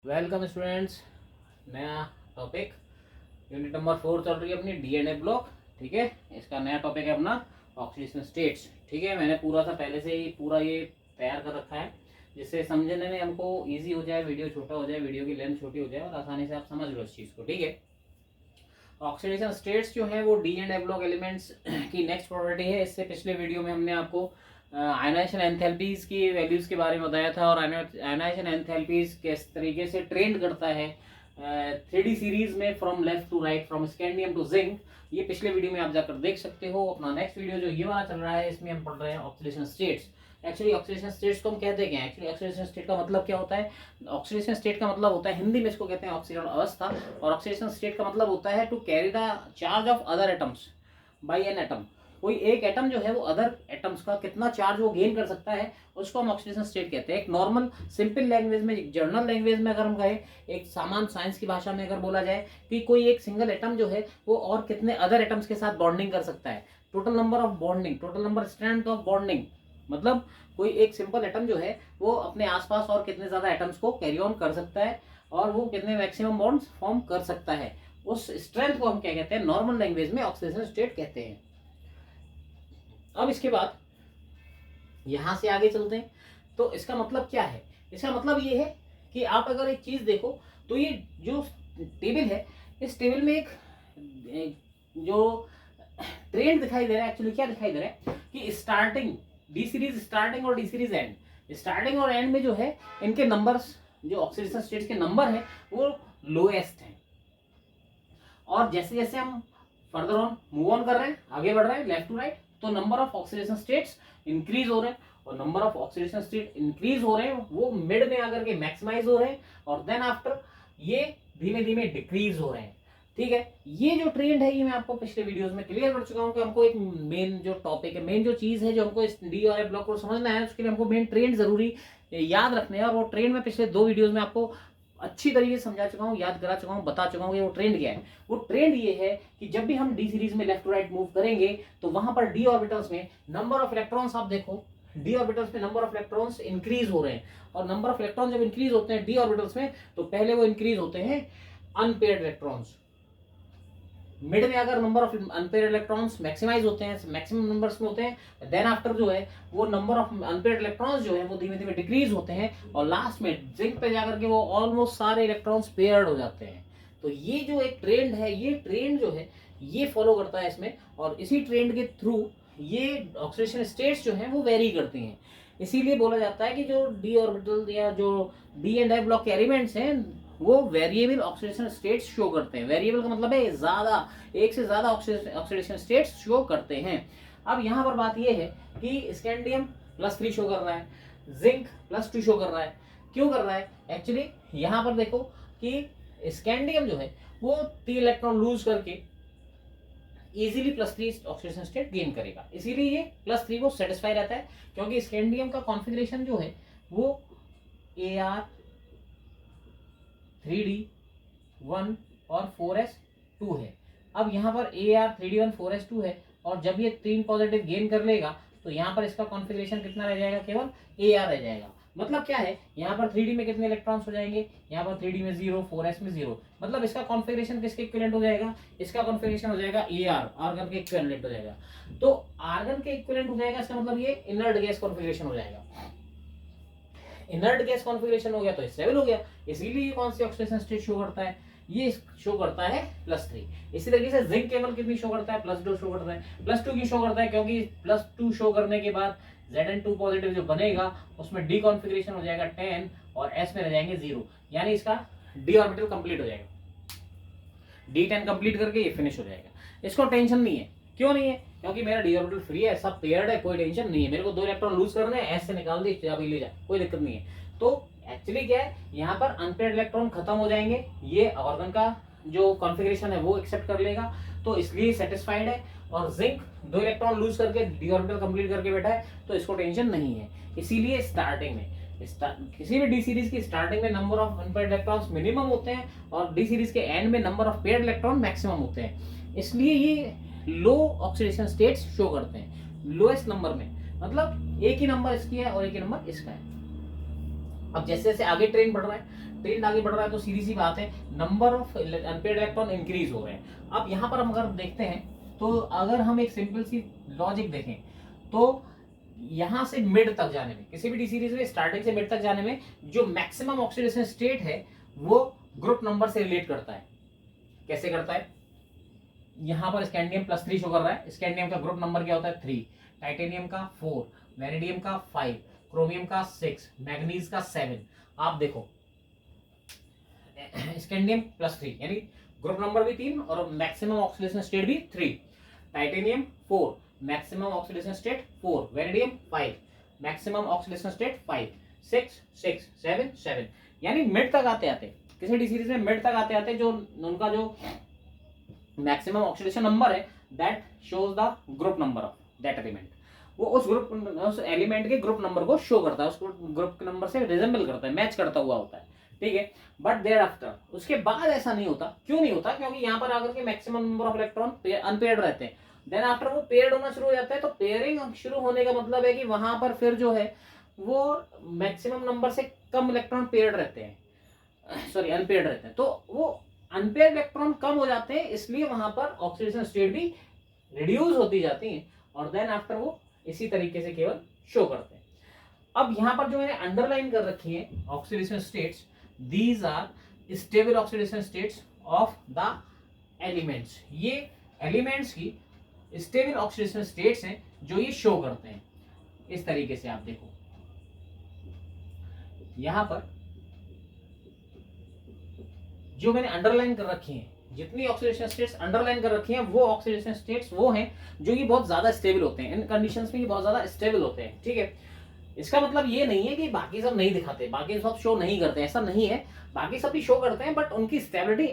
Welcome students. नया topic unit number 4 चल रही है अपनी डीएनए ब्लॉक। ठीक है, इसका नया टॉपिक है अपना ऑक्सीडेशन स्टेट्स। ठीक है, मैंने पूरा सा पहले से ही पूरा ये तैयार कर रखा है जिससे समझने में हमको इजी हो जाए, वीडियो छोटा हो जाए, वीडियो की लेंथ छोटी हो जाए और आसानी से आप समझ लो इस चीज़ को। ठीक है, ऑक्सीडेशन स्टेट्स जो है वो डीएनए ब्लॉक एलिमेंट्स की नेक्स्ट प्रॉपर्टी है। इससे पिछले वीडियो में हमने आपको आयनाइजेशन एंथैल्पीज की वैल्यूज के बारे में बताया था और आयनाइजेशन एंथैल्पीज किस तरीके से ट्रेंड करता है 3D सीरीज में from left to right, from scandium to zinc. ये पिछले वीडियो में आप जाकर देख सकते हो। अपना नेक्स्ट वीडियो जो ये वाला चल रहा है इसमें हम पढ़ रहे हैं oxidation states. Actually oxidation states को हम कहते हैं क्या? एक्चुअली ऑक्सीडेशन स्टेट का मतलब क्या होता है? ऑक्सीडेशन स्टेट का मतलब होता है, हिंदी में इसको कहते हैं ऑक्सीकरण अवस्था। और ऑक्सीडेशन स्टेट का मतलब होता है to carry the charge of other atoms by an atom. कोई एक एटम जो है वो अदर एटम्स का कितना चार्ज वो गेन कर सकता है उसको हम ऑक्सीडेशन स्टेट कहते हैं। एक नॉर्मल सिंपल लैंग्वेज में, जर्नल लैंग्वेज में अगर हम कहें, एक सामान्य साइंस की भाषा में अगर बोला जाए कि कोई एक सिंगल एटम जो है वो और कितने अदर एटम्स के साथ बॉन्डिंग कर सकता है, total number of bonding, total number strength of bonding. मतलब कोई एक सिंपल एटम जो है वो अपने आसपास और कितने ज्यादा एटम्स को कैरी ऑन कर सकता है और वो कितने मैक्सिमम बॉन्ड्स फॉर्म कर सकता है, उस स्ट्रेंथ को हम क्या कहते हैं? नॉर्मल लैंग्वेज में ऑक्सीडेशन स्टेट कहते हैं। अब इसके बाद यहां से आगे चलते हैं। तो इसका मतलब क्या है? इसका मतलब ये है कि आप अगर एक चीज देखो तो ये जो टेबल है, इस टेबल में एक जो ट्रेंड दिखाई दे रहा है, एक्चुअली क्या दिखाई दे रहा है कि स्टार्टिंग डी सीरीज स्टार्टिंग और डी सीरीज एंड, स्टार्टिंग और एंड में जो है इनके नंबर्स, जो ऑक्सीडेशन स्टेट्स के नंबर है वो लोएस्ट है। और जैसे जैसे हम फर्दर ऑन मूव ऑन कर रहे हैं, आगे बढ़ रहे हैं लेफ्ट टू राइट, तो number of oxidation states increase हो रहे हैं और number of oxidation state increase हो रहे हैं वो मिड में आकर के मैक्सिमाइज हो रहे हैं और देन आफ्टर ये धीमे धीमे डिक्रीज हो रहे हैं। ठीक है, ये जो ट्रेंड है ये मैं आपको पिछले वीडियोस में क्लियर कर चुका हूं कि हमको एक मेन जो टॉपिक है, मेन जो चीज है जो हमको इस डी और ए ब्लॉक को समझना है, उसके लिए हमको मेन ट्रेंड जरूरी याद रखने हैं। और वो ट्रेंड में पिछले 2 वीडियोस में आपको अच्छी तरीके से समझा चुका हूँ, याद करा चुका हूँ, बता चुका हूँ कि वो ट्रेंड क्या है। वो ट्रेंड ये है कि जब भी हम डी सीरीज में लेफ्ट टू राइट मूव करेंगे तो वहां पर डी ऑर्बिटल्स में नंबर ऑफ इलेक्ट्रॉन्स, आप देखो डी ऑर्बिटल्स में नंबर ऑफ इलेक्ट्रॉन्स इंक्रीज हो रहे हैं। और नंबर ऑफ इलेक्ट्रॉन जब इंक्रीज होते हैं डी ऑर्बिटल्स में तो पहले वो इंक्रीज होते हैं अनपेयर्ड इलेक्ट्रॉन्स। मिड में अगर number of unpaired electrons maximise होते हैं, मैक्सिमम नंबर्स में होते हैं, देन आफ्टर जो है वो नंबर ऑफ अनपेयर्ड इलेक्ट्रॉन्स जो है वो धीमे धीमे डिक्रीज होते हैं और लास्ट में जिंक पे जाकर के वो ऑलमोस्ट सारे इलेक्ट्रॉन्स पेयर्ड हो जाते हैं। तो ये जो एक ट्रेंड है, ये ट्रेंड जो है ये फॉलो करता है इसमें, और इसी ट्रेंड के थ्रू ये ऑक्सीडेशन स्टेट्स जो है वो वेरी करती हैं। इसीलिए बोला जाता है कि जो डी ऑर्बिटल या जो डी एंड आई ब्लॉक के एलिमेंट्स हैं वो वेरिएबल ऑक्सीडेशन स्टेट्स शो करते हैं। वेरिएबल का मतलब है ज्यादा, एक से ज्यादा ऑक्सीडेशन स्टेट्स शो करते हैं। अब यहाँ पर बात यह है कि स्कैंडियम +3 शो कर रहा है, जिंक +2 शो कर रहा है। क्यों कर रहा है? एक्चुअली यहाँ पर देखो कि स्कैंडियम जो है वो 3 इलेक्ट्रॉन लूज करके इजीली +3 ऑक्सीडेशन स्टेट गेन करेगा, इसीलिए ये +3 को सेटिस्फाई रहता है क्योंकि स्कैंडियम का कॉन्फ़िगरेशन जो है वो AR 3D1 और 4s2 है। अब यहाँ पर AR 3D1 4s2 है और जब ये 3 पॉजिटिव गेन कर लेगा तो यहाँ पर इसका कॉन्फ़िगरेशन कितना रह जाएगा? केवल AR रह जाएगा। मतलब क्या है, यहाँ पर 3D में कितने इलेक्ट्रॉन्स हो जाएंगे? यहाँ पर 3D में 0, 4s में 0। मतलब इसका कॉन्फ़िगरेशन किसके इक्विवेलेंट हो जाएगा? इसका कॉन्फ़िगरेशन हो जाएगा AR, आर्गन के इक्विवेलेंट हो जाएगा। तो आर्गन के इक्विवेलेंट हो जाएगा, इसका मतलब ये इनर्ट गैस कॉन्फ़िगरेशन हो जाएगा। इनर्ट गैस कॉन्फ़िगरेशन हो गया तो स्टेबल हो गया, इसीलिए ये कौन सी ऑक्सीडेशन स्टेट शो करता है? ये शो करता है +3। इसी तरीके से जिंक केवल कितनी शो करता है? +2 शो करता है। +2 क्यों शो करता है? क्योंकि +2 शो करने के बाद Zn2 पॉजिटिव जो बनेगा उसमें डी कॉन्फ़िगरेशन हो जाएगा 10 और s में रह जाएंगे 0, यानी इसका डी ऑर्बिटल कंप्लीट हो जाएगा। D10 कंप्लीट करके ये फिनिश हो जाएगा। इसको टेंशन नहीं है। क्यों नहीं है? क्योंकि मेरा डी ऑर्बिटल फ्री है, सब पेयर्ड है, कोई टेंशन नहीं है। मेरे को 2 इलेक्ट्रॉन लूज करने हैं, s से निकाल दी, अभी ले जा, कोई दिक्कत नहीं है। तो एक्चुअली क्या है, यहाँ पर अनपेयर्ड इलेक्ट्रॉन खत्म हो जाएंगे, ये ऑर्गन का जो कॉन्फ़िगरेशन है वो एक्सेप्ट कर लेगा, तो इसलिए सेटिस्फाइड है। और जिंक 2 इलेक्ट्रॉन लूज करके डी ऑर्बिटल कंप्लीट करके बैठा है, तो इसको टेंशन नहीं है। इसीलिए स्टार्टिंग में किसी भी डी सीरीज की स्टार्टिंग में number of unpaired electrons minimum होते हैं और डी सीरीज के एंड में number of paired electron maximum होते हैं। इसलिए ये लो ऑक्सीडेशन स्टेट्स शो करते हैं लोएस्ट नंबर में। मतलब एक ही नंबर इसकी है और एक ही नंबर इसका है। अब जैसे जैसे आगे ट्रेंड बढ़ रहा है ट्रेंड आगे बढ़ रहा है तो सीधी सी बात है number of unpaired electron increase हो रहे हैं। अब यहाँ पर हम अगर देखते हैं तो अगर हम एक सिंपल सी लॉजिक देखें तो यहाँ से मिड तक जाने में, किसी भी डी सीरीज में स्टार्टिंग से मिड तक जाने में जो मैक्सिमम ऑक्सीडेशन स्टेट है वो ग्रुप नंबर से रिलेट करता है। कैसे करता है? यहाँ पर स्कैंडियम +3 शो कर रहा है, स्कैंडियम का ग्रुप नंबर क्या होता है 3, टाइटेनियम का 4, वेनेडियम का 5, क्रोमियम का 6, मैग्नीज का 7। आप देखो स्कैंडियम +3 यानी ग्रुप नंबर भी 3 और मैक्सिमम ऑक्सीडेशन स्टेट भी 3, titanium 4, maximum oxidation state 4, vanadium 5, maximum oxidation state 5, 6 6 7 7। यानी मिड तक आते आते किसी डी सीरीज में मिड तक आते आते जो उनका जो मैक्सिमम ऑक्सीडेशन नंबर है that shows the group number of that element, वो उस एलिमेंट के ग्रुप नंबर को शो करता है, उसको ग्रुप के नंबर से रिजेंबल करता है, मैच करता हुआ होता है, ठीक है। बट देयर आफ्टर उसके बाद ऐसा नहीं होता। क्यों नहीं होता? क्योंकि यहाँ पर आकर के maximum number of electron unpaired रहते हैं, देन आफ्टर वो पेयर्ड होना शुरू हो जाता है। तो पेयरिंग शुरू होने का मतलब है कि वहां पर फिर जो है वो मैक्सिमम नंबर से कम इलेक्ट्रॉन पेयर्ड रहते हैं, सॉरी अनपेयर्ड रहते हैं। तो वो अनपेयर्ड इलेक्ट्रॉन कम हो जाते हैं, इसलिए वहां पर ऑक्सीडेशन स्टेट भी रिड्यूस होती जाती है और देन आफ्टर वो इसी तरीके से केवल शो करते हैं। अब यहाँ पर जो मैंने अंडरलाइन कर रखी है oxidation states, these are stable oxidation states of the elements. ये एलिमेंट्स की स्टेबल ऑक्सीडेशन स्टेट्स हैं जो ये शो करते हैं। इस तरीके से आप देखो यहां पर जो मैंने अंडरलाइन कर रखी है, जितनी ऑक्सीडेशन स्टेट्स अंडरलाइन कर रखी हैं वो ऑक्सीडेशन स्टेट्स वो हैं जो कि बहुत ज्यादा स्टेबल होते हैं, इन कंडीशंस में ये बहुत ज्यादा स्टेबल होते हैं, ठीक है। इसका मतलब ये नहीं है कि बाकी सब नहीं दिखाते, बाकी सब शो नहीं करते, ऐसा नहीं है। बाकी सब भी शो करते हैं बट उनकी स्टेबिलिटी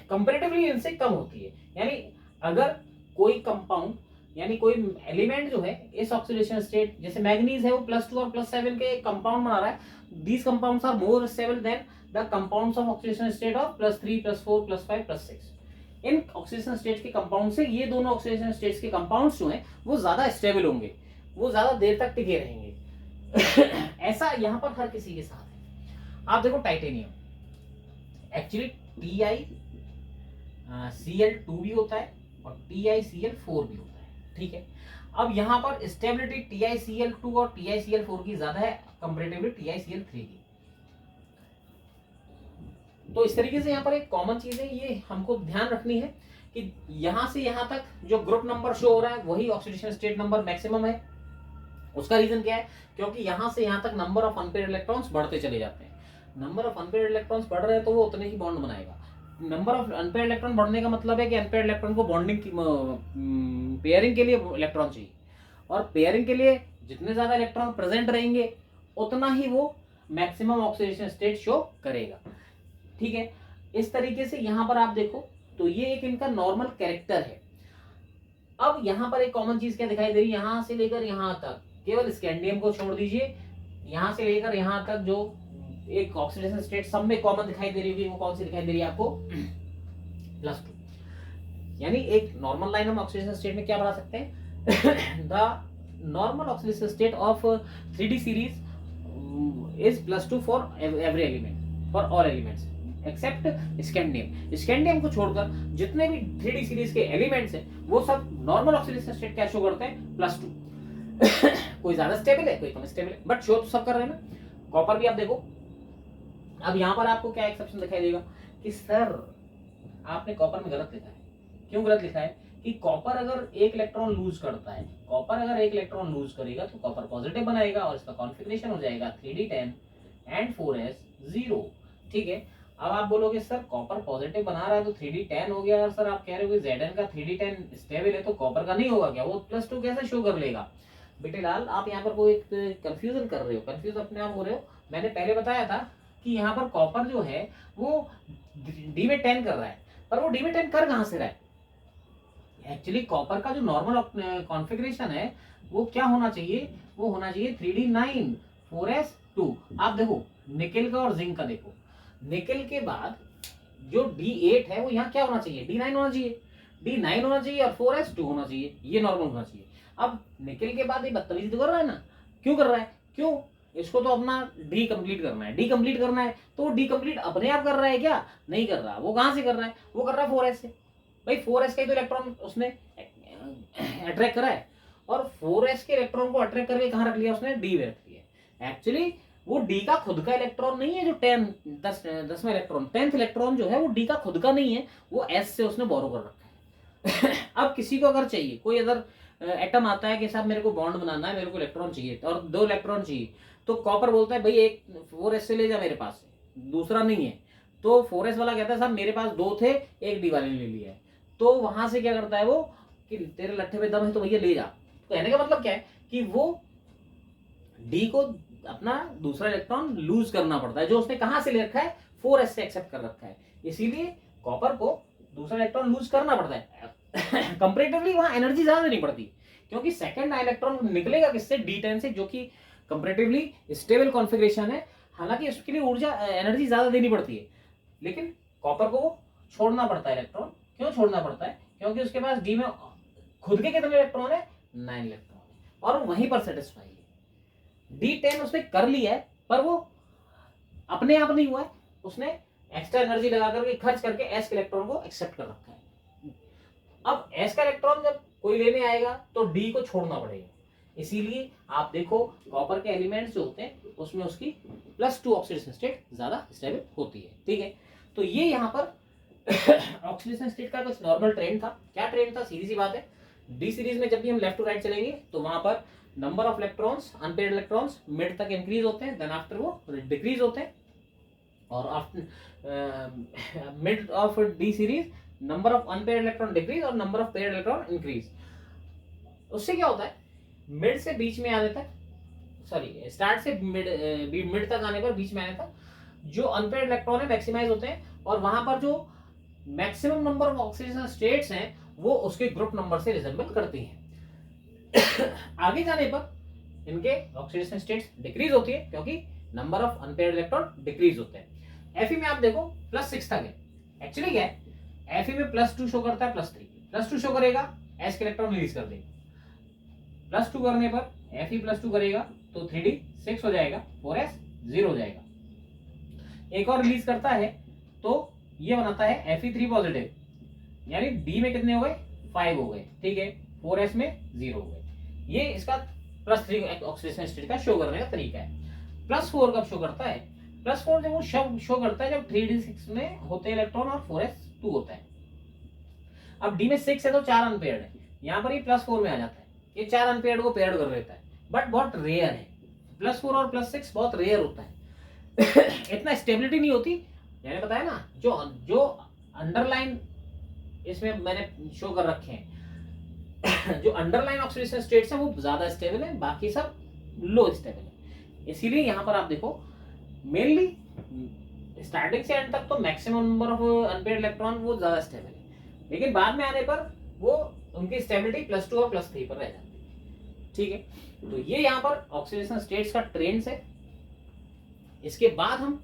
कंपैरेटिवली इनसे कम होती है। यानी अगर कोई कंपाउंड यानी कोई एलिमेंट जो है इस ऑक्सीडेशन स्टेट, जैसे मैग्नीज है वो +2 और +7 के कंपाउंड बना रहा है, these compounds are more stable than the compounds of oxidation state of +3 +4 +5 +6। इन ऑक्सीडेशन स्टेट के कंपाउंड से ये दोनों ऑक्सीडेशन स्टेट्स के कंपाउंड्स जो हैं वो ज्यादा स्टेबल होंगे, वो ज्यादा देर तक टिके रहेंगे। ऐसा यहाँ पर हर किसी के साथ है। आप देखो टाइटेनियम एक्चुअली TiCl2 भी होता है और TiCl4 भी होता है, ठीक है। अब यहाँ पर स्टेबिलिटी TiCl2 और TiCl4 की ज्यादा है कंपैरेटिवली TiCl3 की। तो इस तरीके से यहाँ पर एक कॉमन चीज है, ये हमको ध्यान रखनी है कि यहां से यहां तक जो ग्रुप नंबर शो हो रहा है वही ऑक्सीडेशन स्टेट नंबर मैक्सिमम है। उसका रीजन क्या है? क्योंकि यहां से यहां तक नंबर ऑफ अनपेयर्ड इलेक्ट्रॉन्स बढ़ते चले जाते हैं। नंबर ऑफ अनपेयर्ड इलेक्ट्रॉन्स बढ़ रहे हैं तो वो उतने ही बॉन्ड बनाएगा। नंबर ऑफ अनपेयर्ड इलेक्ट्रॉन बढ़ने का मतलब है कि अनपेयर्ड इलेक्ट्रॉन को बॉन्डिंग की पेयरिंग के लिए इलेक्ट्रॉन चाहिए, और पेयरिंग के लिए जितने ज्यादा इलेक्ट्रॉन प्रेजेंट रहेंगे उतना ही वो मैक्सिमम ऑक्सीडेशन स्टेट शो करेगा, ठीक है। इस तरीके से यहां पर आप देखो तो ये एक इनका नॉर्मल कैरेक्टर है। अब यहां पर एक कॉमन चीज क्या दिखाई दे रही है, यहां से लेकर यहां तक केवल स्कैंडियम को छोड़ दीजिए, यहां से लेकर यहां तक जो एक ऑक्सीडेशन स्टेट सब में कॉमन दिखाई दे रही होगी वो कौन सी दिखाई दे रही है आपको? +2। यानी एक नॉर्मल लाइन हम ऑक्सीडेशन स्टेट में क्या बना सकते हैं? The normal oxidation state of 3D series is +2 for every element, for all elements except scandium. Scandium को छोड़कर जितने भी 3D सीरीज के एलिमेंट्स हैं वो सब नॉर्मल ऑक्सीडेशन स्टेट क्या शो करते हैं? +2। कोई ज्यादा स्टेबल है कोई कम स्टेबल है, बट शो तो सब कर रहे हैं ना। कॉपर भी आप देखो, अब यहां पर आपको क्या एक्सेप्शन दिखाई देगा कि सर आपने कॉपर में गलत लिखा है। क्यों गलत लिखा है? कि कॉपर अगर एक इलेक्ट्रॉन लूज करता है, कॉपर अगर एक इलेक्ट्रॉन लूज करेगा तो कॉपर पॉजिटिव बनाएगा और इसका कॉन्फ़िगरेशन हो जाएगा 3d10 एंड 4s0, ठीक है। अब आप बोलोगे सर कॉपर पॉजिटिव बना रहा है तो 3d10 हो गया, और सर आप कह रहे हो कि Zn का 3d10 स्टेबल है तो कॉपर का नहीं होगा क्या? वो +2 कैसे शो कर लेगा? बेटे लाल आप यहाँ पर कोई एक कंफ्यूजन कर रहे हो, कंफ्यूज अपने आप हो रहे हो। मैंने पहले बताया था कि यहाँ पर कॉपर जो है वो D में 10 कर रहा है, पर वो D में 10 कर कहाँ से रहा है? एक्चुअली कॉपर का जो नॉर्मल कॉन्फ़िगरेशन है वो क्या होना चाहिए? वो होना चाहिए 3d9 4s2। आप देखो निकेल का और जिंक का देखो, निकेल के बाद जो D8 है वो यहाँ क्या होना चाहिए? D9 होना चाहिए, D9 होना चाहिए और 4s2 होना चाहिए, ये नॉर्मल होना चाहिए। अब निकेल के बाद ये बदतमीजी तो कर रहा है ना, क्यों कर रहा है? क्यों? इसको तो अपना डी कंप्लीट करना है, डी कंप्लीट करना है, तो डी कंप्लीट अपने आप कर रहा है क्या? नहीं कर रहा। वो कहाँ से कर रहा है? वो कर रहा है 4s से। भाई 4s का ही तो इलेक्ट्रॉन उसने अट्रैक्ट करा है, और 4s के इलेक्ट्रॉन को अट्रैक्ट करके कहाँ रख लिया उसने? डी में रख लिया। एक्चुअली वो डी का खुद का इलेक्ट्रॉन नहीं है, जो 10वां इलेक्ट्रॉन 10th इलेक्ट्रॉन जो है वो डी का खुद का नहीं है, वो एस से उसने बोरो कर रखा है। अब किसी को अगर चाहिए, कोई अगर एटम आता है कि साहब मेरे को बॉन्ड बनाना है, मेरे को इलेक्ट्रॉन चाहिए और 2 इलेक्ट्रॉन चाहिए, तो कॉपर बोलता है भाई एक 4s से ले जा मेरे पास से, दूसरा नहीं है। तो 4s वाला कहता है साहब मेरे पास 2 थे, एक डी वाले ने ले लिया है। तो वहां से क्या करता है वो कि तेरे लट्ठे पे दम है तो भैया ले जा। तो कहने का मतलब क्या है कि वो डी को अपना दूसरा इलेक्ट्रॉन लूज करना पड़ता है, जो उसने कहां से ले रखा है? 4s से एक्सेप्ट कर रखा है। इसीलिए कॉपर को दूसरा इलेक्ट्रॉन लूज करना पड़ता है। कंपैरेटिवली वहां एनर्जी ज्यादा नहीं पड़ती, क्योंकि सेकंड इलेक्ट्रॉन निकलेगा किससे? D10 से, जो कि कंपैरेटिवली स्टेबल कॉन्फ़िगरेशन है। हालांकि उसके लिए ऊर्जा एनर्जी ज्यादा देनी पड़ती है, लेकिन कॉपर को छोड़ना पड़ता है इलेक्ट्रॉन। क्यों छोड़ना पड़ता है? क्योंकि उसके पास डी में खुद के कितने इलेक्ट्रॉन है? 9 इलेक्ट्रॉन है, और वहीं पर सेटिस्फाई है। D10 उसने कर लिया है, पर वो अपने आप नहीं हुआ है, उसने एक्स्ट्रा एनर्जी लगा करके खर्च करके एस के इलेक्ट्रॉन को एक्सेप्ट कर रखा है। अब एस का इलेक्ट्रॉन जब कोई लेने आएगा तो डी को छोड़ना पड़ेगा। इसीलिए आप देखो कॉपर के एलिमेंट्स जो होते हैं उसमें उसकी +2 ऑक्सीडेशन स्टेट ज्यादा स्टेबल होती है। ठीक है, तो ये यहाँ पर ऑक्सीडेशन स्टेट का कुछ नॉर्मल ट्रेंड था। क्या ट्रेंड था? सीधी सी बात है, डी सीरीज में जब भी हम लेफ्ट टू राइट चलेंगे तो वहां पर number of electrons, unpaired electrons mid तक इंक्रीज होते हैं, देन आफ्टर वो डिक्रीज होते हैं, और after mid of D series number of unpaired electron decrease और number of paired electron increase. उससे क्या होता है? मिड से बीच में आने तक, सॉरी स्टार्ट से मिड तक आने पर, बीच में आने तक जो अनपेयर्ड इलेक्ट्रॉन है मैक्सिमाइज होते हैं, और वहां पर जो maximum number of oxidation states हैं वो उसके ग्रुप नंबर से रिजेंबल करती हैं। आगे जाने पर इनके ऑक्सीडेशन स्टेट्स डिक्रीज होती है, क्योंकि number of unpaired electron decrease होते हैं। Fe में आप देखो +6 तक है। एक्चुअली क्या है? Fe में +2 शो करता है, +3 +2 शो करेगा, s के इलेक्ट्रॉन रिलीज कर देगा। +2 करने पर Fe +2 करेगा तो 3d 6 हो जाएगा, 4s 0 हो जाएगा। एक और रिलीज करता है तो ये बनाता है Fe3 पॉजिटिव, यानी d में कितने हो गए? 5 हो गए। ठीक है, 4s में 0 हो गए। ये इसका +3 ऑक्सीडेशन स्टेट का शो करने का तरीका है। +4 कब शो करता है? +4 जब वो शो करता है जब 3d6 में होते हैं इलेक्ट्रॉन और 4s 2 होता है। अब d में 6 है तो 4 अनपेयर्ड है, यहाँ पर ये +4 में आ जाता है, ये 4 अनपेयर्ड को पेयर्ड कर देता है, बट बहुत रेयर है। +4 और +6 बहुत रेयर होता है। इतना स्टेबिलिटी नहीं होती। मैंने बताया ना, जो अंडरलाइन इसमें मैंने शो कर रखे हैं, जो अंडरलाइन ऑक्सीडेशन स्टेट्स हैं वो ज्यादा स्टेबल है, बाकी सब लो स्टेबल है। इसीलिए यहाँ पर आप देखो मेनली स्टार्टिंग से एंड तक तो maximum number of unpaired electron वो ज्यादा स्टेबल है, लेकिन बाद में आने पर वो उनकी स्टेबिलिटी +2 और +3 पर रह जाती है। ठीक है, तो ये यहाँ पर ऑक्सीडेशन स्टेट्स का ट्रेंड्स है। इसके बाद हम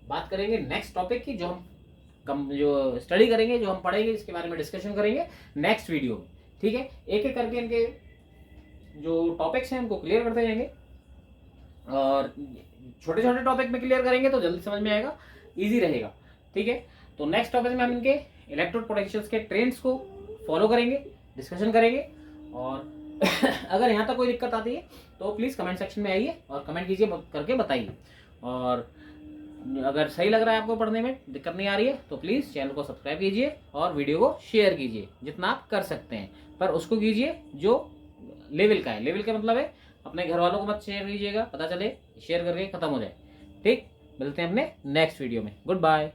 बात करेंगे नेक्स्ट टॉपिक की, जो हम जो स्टडी करेंगे, जो हम पढ़ेंगे, इसके बारे में डिस्कशन करेंगे नेक्स्ट वीडियो में। ठीक है, एक एक करके इनके जो टॉपिक्स हैं उनको क्लियर करते जाएंगे, और छोटे छोटे टॉपिक में क्लियर करेंगे तो जल्दी समझ में आएगा, इजी रहेगा। ठीक है, तो नेक्स्ट टॉपिक में हम इनके इलेक्ट्रोड पोटेंशियल्स के ट्रेंड्स को फॉलो करेंगे, डिस्कशन करेंगे। और अगर यहाँ तक कोई दिक्कत आती है तो प्लीज़ कमेंट सेक्शन में आइए और कमेंट कीजिए, करके बताइए। और अगर सही लग रहा है आपको पढ़ने में, दिक्कत नहीं आ रही है, तो प्लीज़ चैनल को सब्सक्राइब कीजिए और वीडियो को शेयर कीजिए जितना आप कर सकते हैं, पर उसको कीजिए जो लेवल का है। लेवल का मतलब है अपने घर वालों को मत शेयर कीजिएगा, पता चले शेयर करके ख़त्म हो जाए। ठीक, मिलते हैं अपने नेक्स्ट वीडियो में। Good bye.